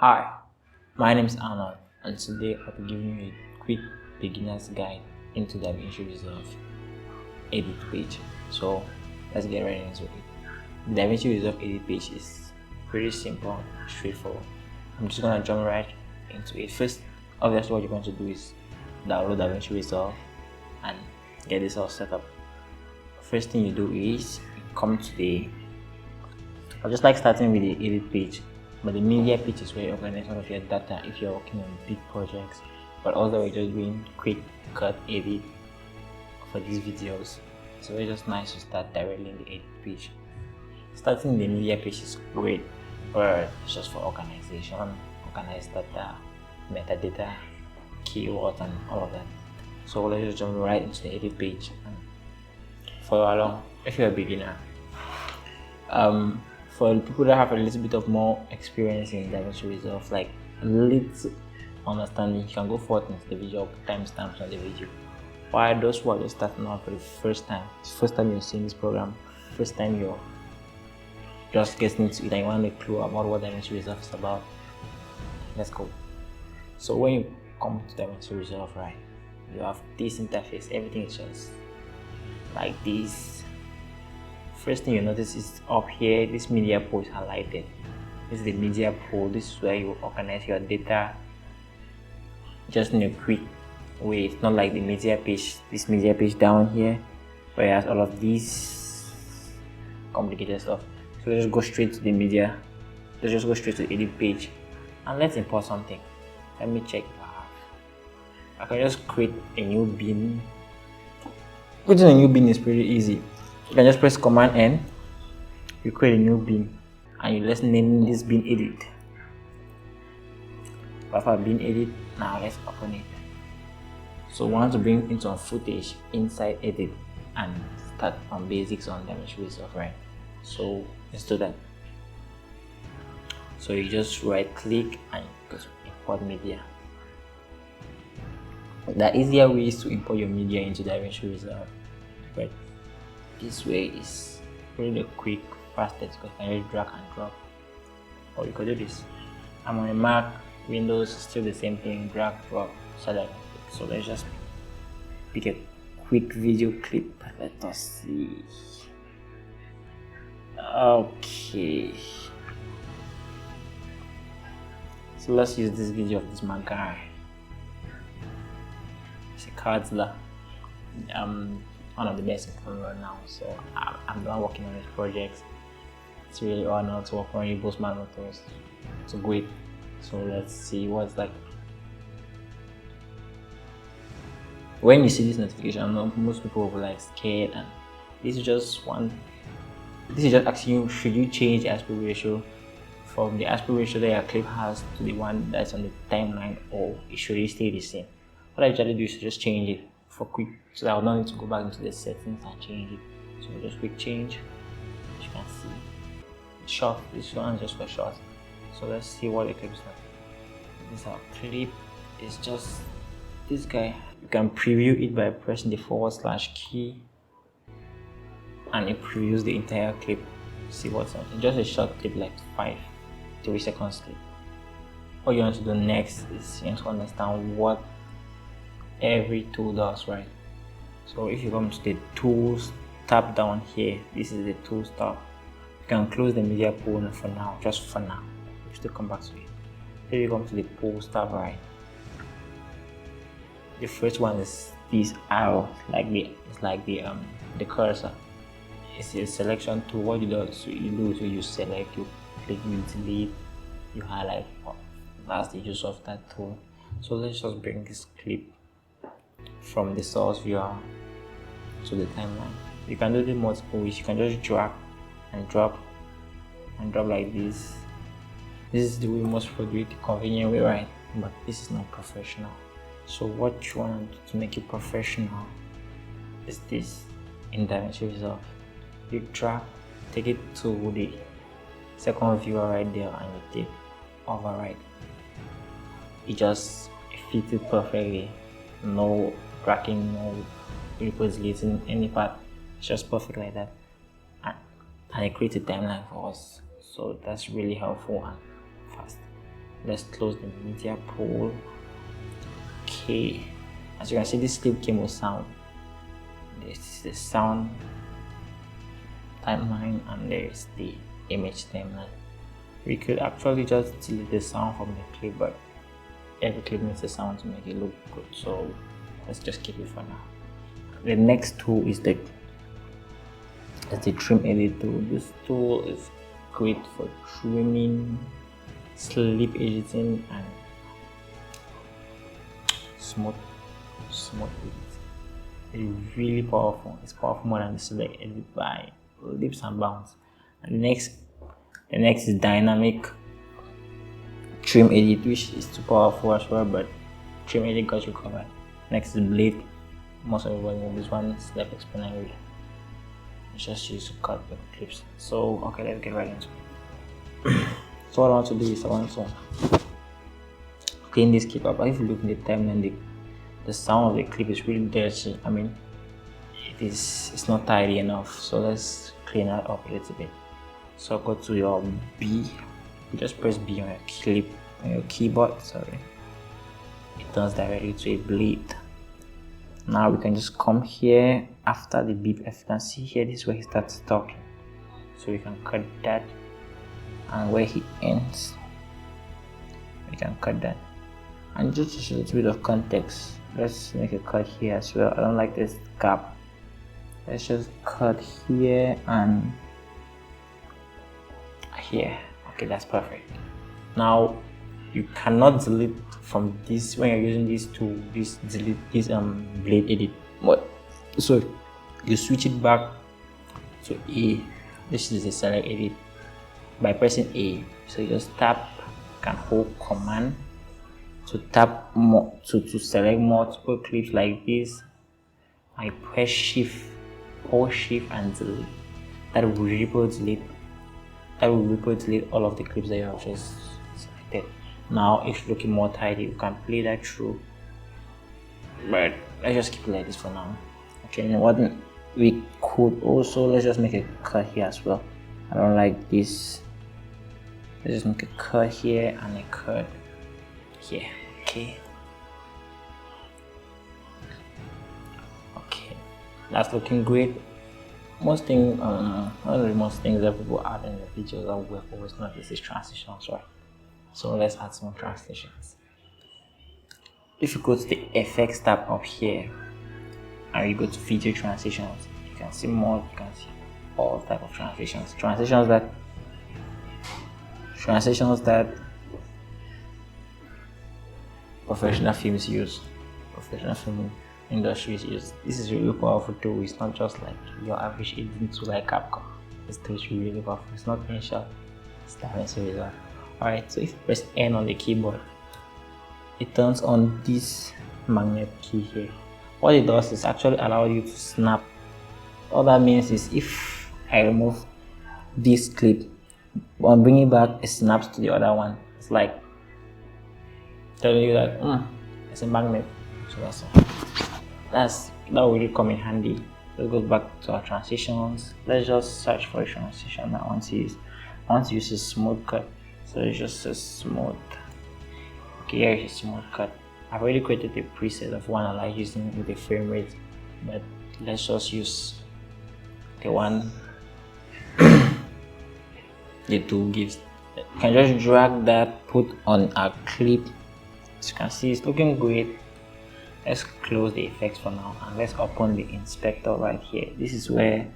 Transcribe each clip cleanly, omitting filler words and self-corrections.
Hi, my name is Arnold, and today I'll be giving you a quick beginner's guide into DaVinci Resolve edit page. So let's get right into it. The DaVinci Resolve edit page is pretty simple, straightforward. I'm just gonna jump right into it. First, obviously, what you're going to do is download DaVinci Resolve and get this all set up. First thing you do is come to I just like starting with the edit page. But the media page is where you organize all of your data if you're working on big projects. But also we're just doing quick cut edit for these videos. So it's just nice to start directly in the edit page. Starting the media page is great, but it's just for organization, organized data, metadata, keywords and all of that. So let's just jump right into the edit page and follow along if you're a beginner. For people that have a little bit of more experience in DaVinci Resolve, like a little understanding, you can go forth into the video, timestamps on the video. While those who are just starting out for the first time you're seeing this program, first time you're just getting into it and you want a clue about what DaVinci Resolve is about, let's go. So when you come to DaVinci Resolve, right, you have this interface, everything is just like this. First thing you notice is up here, this media pool is highlighted. This is the media pool. This is where you organize your data just in a quick way. It's not like the media page, this media page down here, where it has all of these complicated stuff. So let's just go straight to the media. Let's just go straight to the edit page and let's import something. Let me check. I can just create a new bin. Creating a new bin is pretty easy. You can just press Command N, you create a new bin, and you let's name this bin edit. After bin edit, now let's open it. So we want to bring in some footage inside edit and start on basics on DaVinci Resolve, right? So let's do that. So you just right click and just import media. The easier way is to import your media into DaVinci Resolve, but this way is really quick, fastest because you can just drag and drop. Or you could do this. I'm on a Mac, Windows, still the same thing, drag, drop, select. So let's just pick a quick video clip. Let us see. Okay. So let's use this video of this Mac guy. It's a card dealer. One of the best in Canada right now, so I'm done working on these projects. It's really honored to work on Boss Man Motors. It's great. So let's see what's like. When you see this notification, I know most people will be like scared, and this is just asking you, should you change the aspect ratio from the aspect ratio that your clip has to the one that's on the timeline, or should it stay the same? What I usually do is just change it for quick, so that I don't need to go back into the settings and change it. So just quick change. As you can see, it's short. This one is just for short. So let's see what the clip is like. This our clip is just this guy. You can preview it by pressing the / key, and it previews the entire clip. See what's on. It's just a short clip, like 3 seconds clip. What you want to do next is you want to understand what every tool does, right? So if you come to the tools tab down here, this is the tools tab. You can close the media pool for now, just for now. You still come back to it. Then you come to the tools tab, right? The first one is this arrow, it's like the cursor. It's a selection tool. What you do, so you select, you click, you delete, you highlight. That's the use of that tool. So let's just bring this clip from the source viewer to the timeline. You can do it multiple ways. You can just drag and drop like this. This is the way most people do it, the convenient way, right? But this is not professional. So what you want to make it professional is this in DaVinci Resolve. You drag, take it to the second viewer right there, and you take override. It just fits it perfectly. No tracking, no deleting any part. It's just perfect like that, and it creates a timeline for us. So that's really helpful and fast. Let's close the media pool. Okay, as you can see, this clip came with sound. This is the sound timeline, and there is the image timeline. We could actually just delete the sound from the clip, but every clip needs a sound to make it look good, so let's just keep it for now. The next tool is the trim edit tool. This tool is great for trimming, sleep editing, and smooth edit. It's really powerful. It's powerful more than the select edit by leaps and bounds. And the next is dynamic trim edit, which is too powerful as well, but trim edit got you covered. Next is blade. Most everybody knows this one, self-explanatory. It's just used to cut the clips. So okay, let's get right into it. So what I want to do is I want to clean this clip up. But if you look in the timeline, the sound of the clip is really dirty. I mean, it's not tidy enough. So let's clean that up a little bit. So go to your B. You just press B on your keyboard. Sorry, it turns directly to a blade. Now we can just come here after the beep. If you can see here, this is where he starts talking. So we can cut that, and where he ends, we can cut that. And just a little bit of context, let's make a cut here as well. I don't like this gap. Let's just cut here and here. Okay, that's perfect. Now you cannot delete from this when you're using this tool. Delete this blade edit mode. So you switch it back to A. This is the select edit by pressing A. So you just tap, can hold command to tap more to select multiple clips like this. I press shift, hold shift and delete. That will ripple delete all of the clips that you have just selected. Now it's looking more tidy. You can play that through, but let's just keep it like this for now. Okay, and what we could also, let's just make a cut here as well. I don't like this. Let's just make a cut here and a cut here. Okay, that's looking great. Most things that people add in the videos that we've always noticed is transitions, right? So let's add some transitions. If you go to the effects tab up here and you go to video transitions, you can see more. You can see all type of transitions. Transitions that professional films use, professional film industries use. This is really powerful too. It's not just like your average editing tool like Capcom. It's really powerful. It's not InShot, it's DaVinci Resolve. Alright, so if you press N on the keyboard, it turns on this magnet key here. What it does is actually allow you to snap. All that means is if I remove this clip, on bringing back, it snaps to the other one. It's like telling you that it's a magnet. So that's all. That will really come in handy. Let's go back to our transitions. Let's just search for a transition that I want to use. I want to use a smooth cut. So it's just a smooth. Okay, here is a smooth cut. I've already created a preset of one I like using with the frame rate, but let's just use the one the tool gives. You can just drag that, put on a clip. As you can see, it's looking great. Let's close the effects for now and let's open the inspector right here. This is where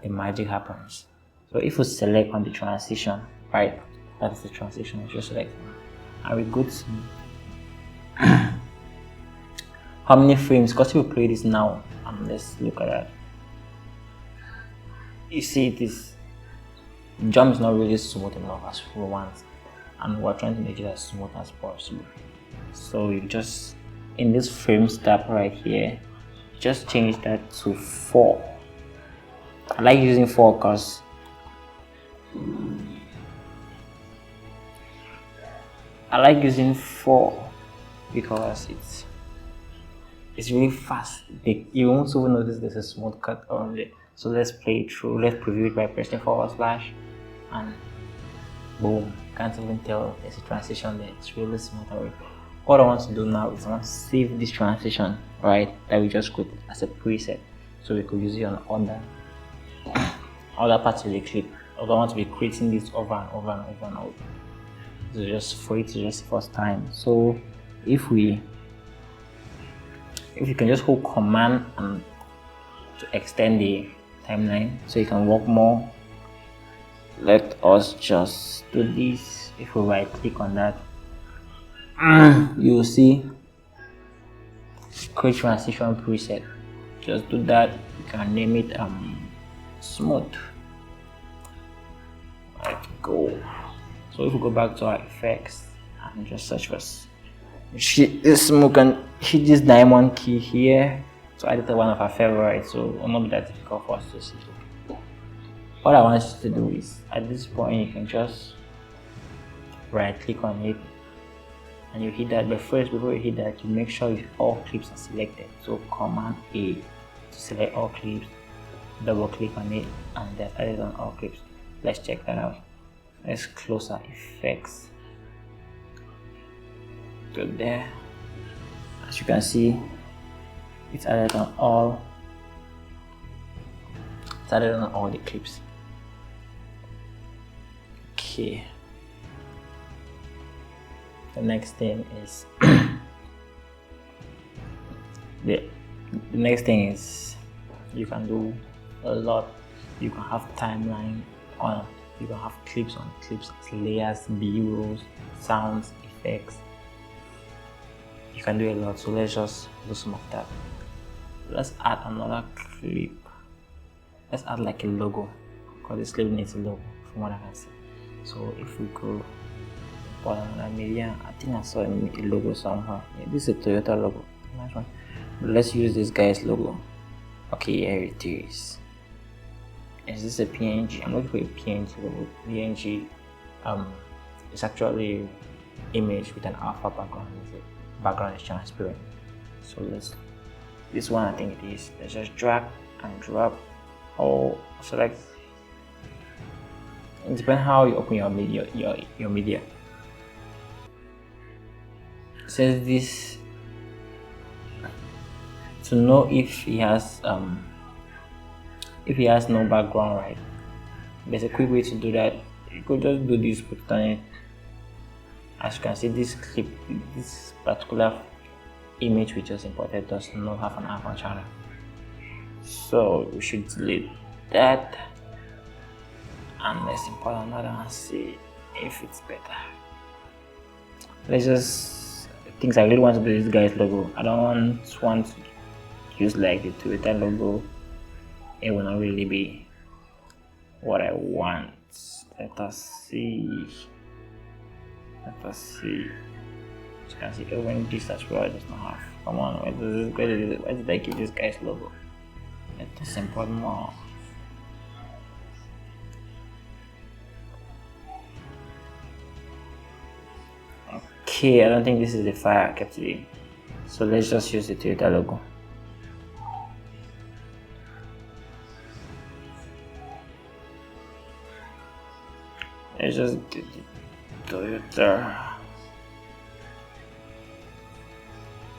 the magic happens. So if we select on the transition, right, that's the transition. We just select and we go to how many frames, because if we play this now, let's look at that. You see, this jump is not really smooth enough as we want, and we're trying to make it as smooth as possible. So you just, in this frames tab right here, just change that to 4. I like using 4 because it's really fast. You won't even notice there's a smooth cut on it. So let's play it through. Let's preview it by pressing / and boom, can't even tell there's a transition there. It's really smooth away. What I want to do now is I want to save this transition, right, that we just created as a preset, so we could use it on other parts of the clip. I don't want to be creating this over and over and over and over. So just for it to just the first time. So if you can just hold Command and to extend the timeline so you can work more. Let us just do this. If we right click on that, you'll see create transition preset. Just do that. You can name it smooth. Right, go. So if we go back to our effects and just search for this, we can hit this diamond key here. So I did one of our favorites, so it will not be that difficult for us to see. What I want you to do is, at this point, you can just right click on it and you hit that. But first, before you hit that, you make sure all clips are selected. So Command A to select all clips, double click on it, and that's added on all clips. Let's check that out. Let's close our effects. Go there. As you can see, it's added on all the clips. Okay. The next thing is the next thing is you can do a lot. You can have timeline on, you can have clips on clips, layers, B-rolls, sounds, effects. You can do a lot. So let's just do some of that. Let's add another clip. Let's add like a logo, because this clip needs a logo from what I can see. So if we go for another media, I think I saw a logo somewhere. Yeah, this is a Toyota logo. Nice one. But let's use this guy's logo. Okay, here it is. Is this a PNG? I'm looking for a PNG logo. PNG it's actually image with an alpha background. The background is transparent. So this one I think it is. Let's just drag and drop or select. It depends how you open your media. Your media. It says this to know if he has no background, right? There's a quick way to do that. You could just do this, put it on it. As you can see, this clip, this particular image we just imported does not have an alpha channel, so we should delete that and let's import another and see if it's better. Let's just things I really want to do this guy's logo. I don't want to use like the Twitter logo. It will not really be what I want. Let us see. As you can see, even this as well does not have. Come on, why did I give this guy's logo? Let us import more. Okay, I don't think this is the file I kept today. So let's just use the Toyota logo. Let's just get the Toyota.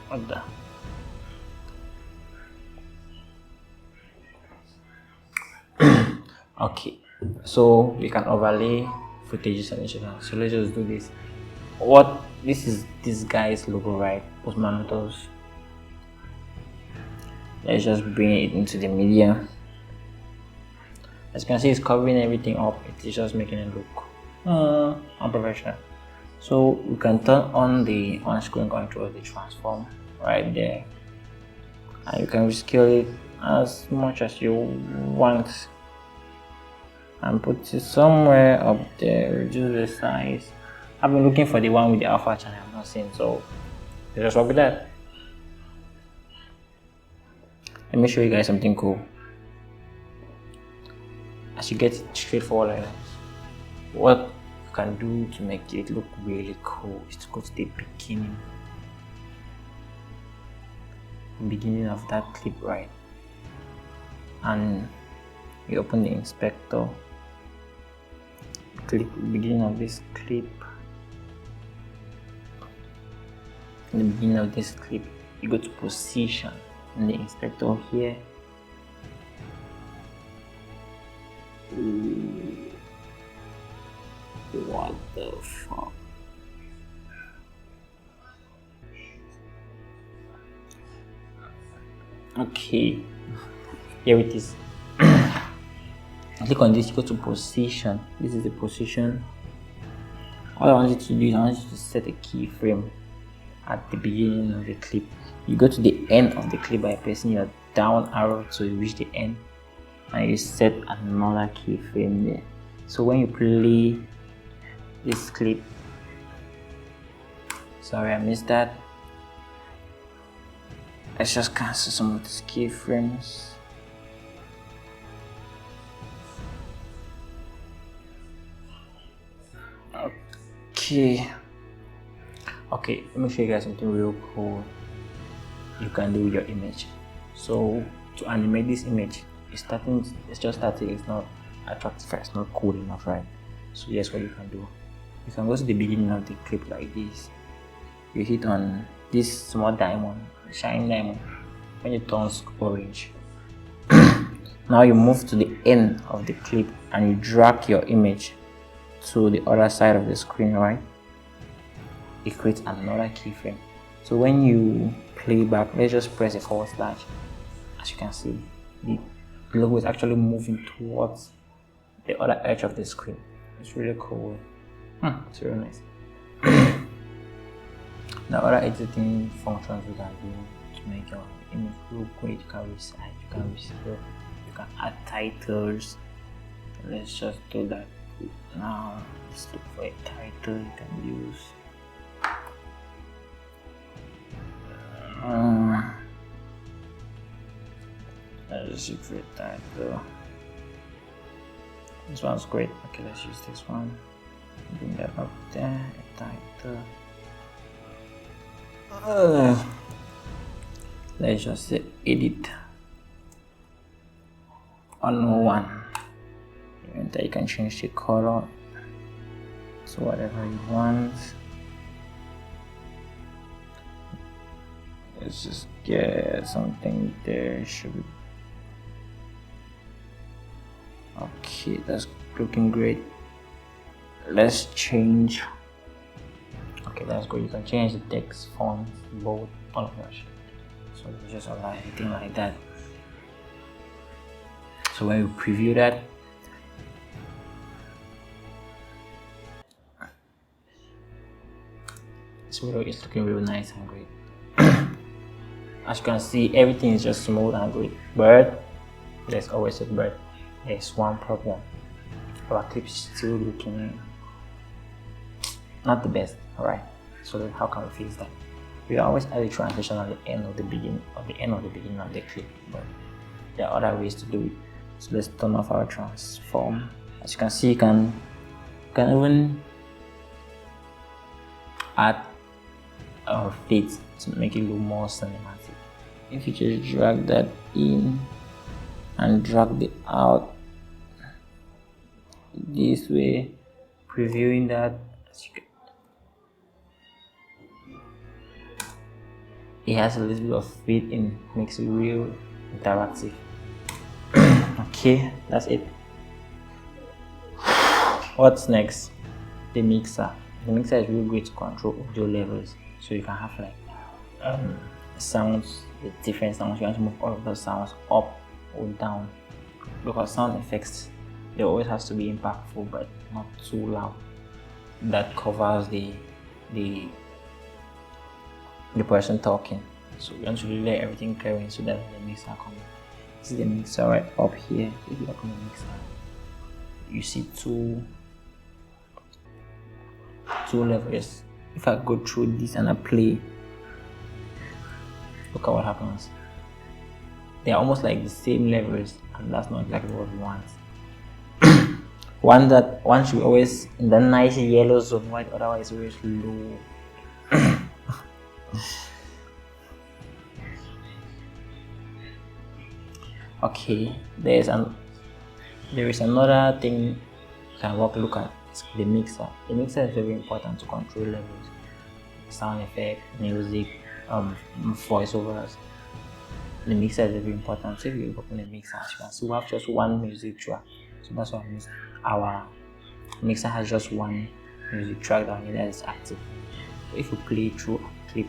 What the? Okay, so we can overlay footages and each other. So let's just do this. This is this guy's logo, right? Postman Motors. Let's just bring it into the media. As you can see, it's covering everything up. It's just making it look unprofessional. So we can turn on the on-screen control, the transform right there, and you can scale it as much as you want and put it somewhere up there. Reduce the size. I've been looking for the one with the alpha channel, I'm not seeing, so let's just work with that. Let me show you guys something cool. As you get it straightforward like that, what you can do to make it look really cool is to go to the beginning of that clip, right? And you open the inspector, clip, beginning of this clip. In the beginning of this clip, you go to position in the inspector here. Ooh, what the fuck? Okay, here it is. Click on this, you go to position. This is the position. All I want you to do is I want you to set a keyframe at the beginning of the clip. You go to the end of the clip by pressing your down arrow to reach the end, and you set another keyframe there. So when you play this clip, sorry I missed that. Let's just cancel some of these keyframes. Okay, let me show you guys something real cool you can do with your image. So to animate this image, it's just starting, it's not attractive, it's not cool enough, right? So here's what you can do. You can go to the beginning of the clip like this. You hit on this small diamond, shine diamond. When it turns orange, now you move to the end of the clip and you drag your image to the other side of the screen, right? It creates another keyframe. So when you play back, let's just press a /. As you can see, the logo is actually moving towards the other edge of the screen. It's really cool. It's really nice. The other editing functions we can do to make your image look great. You can resize, you can rescale, you can add titles. Let's just do that now. Let's look for a title you can use. Let's use a title. This one's great. Okay, let's use this one. Bring that up there. A title. Let's just say edit on one. And you can change the color to whatever you want. Let's just get something there. Should be okay. That's looking great. Let's change. Okay, that's good. You can change the text, font, bold, all of that shit. So you just allow anything like that. So when you preview that, this video is looking real nice and great. As you can see, everything is just smooth and great. But there's always a but. There's one problem. Our clip is still looking not the best, alright? So then how can we fix that? We always add a transition at the end of the beginning of the clip, but there are other ways to do it. So let's turn off our transform. As you can see, you can even add our fade to make it look more cinematic. If you just drag that in and drag it out this way, previewing that, it has a little bit of fade in, makes it real interactive. Okay, that's it. What's next? The mixer. The mixer is really great to control audio levels, so you can have like sounds with different sounds. You want to move all of those sounds up or down, because sound effects, they always has to be impactful but not too loud. That covers the person talking. So we want to really let everything clear in so that the mixer comes. This is the mixer right up here. If you look on the mixer, you see two levels. If I go through this and I play, look at what happens. They're almost like the same levels, and that's not exactly what we want. One should be always in the nice yellow zone, white, otherwise always low. Okay, there is another thing you can look at. the mixer. The mixer is very important to control levels, sound effect, music, voiceovers. The mixer is very important. So if you open the mixer, as you can see, we have just one music track. So that's what I mean. Our mixer has just one music track that is active. So if you play through a clip,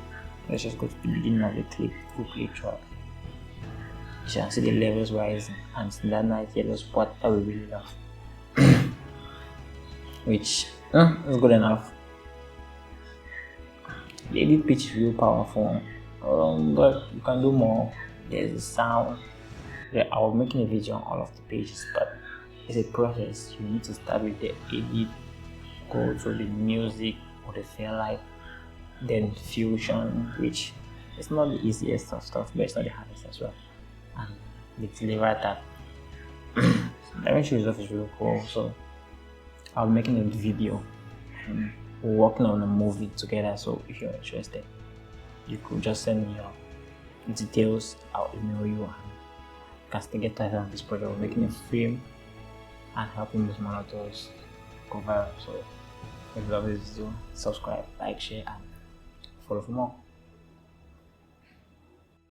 let's just go to the beginning of the clip. If you play track, you can see the levels rising, and that nice yellow spot that we really love, which is good enough. The edit pitch is really powerful, but you can do more. There's the sound. I was making a video on all of the pages, but it's a process. You need to start with the edit, go to the music or the fairlight, then fusion, which is not the easiest of stuff, but it's not the hardest as well. And the deliver that. DaVinci Resolve is really cool. So I'll be making a video. We're working on a movie together. So if you're interested, you could just send me your details. I'll email you, and you can still get started on this project. We're making a film and helping these monitors go viral. So if you love this video, subscribe, like, share, and follow for more.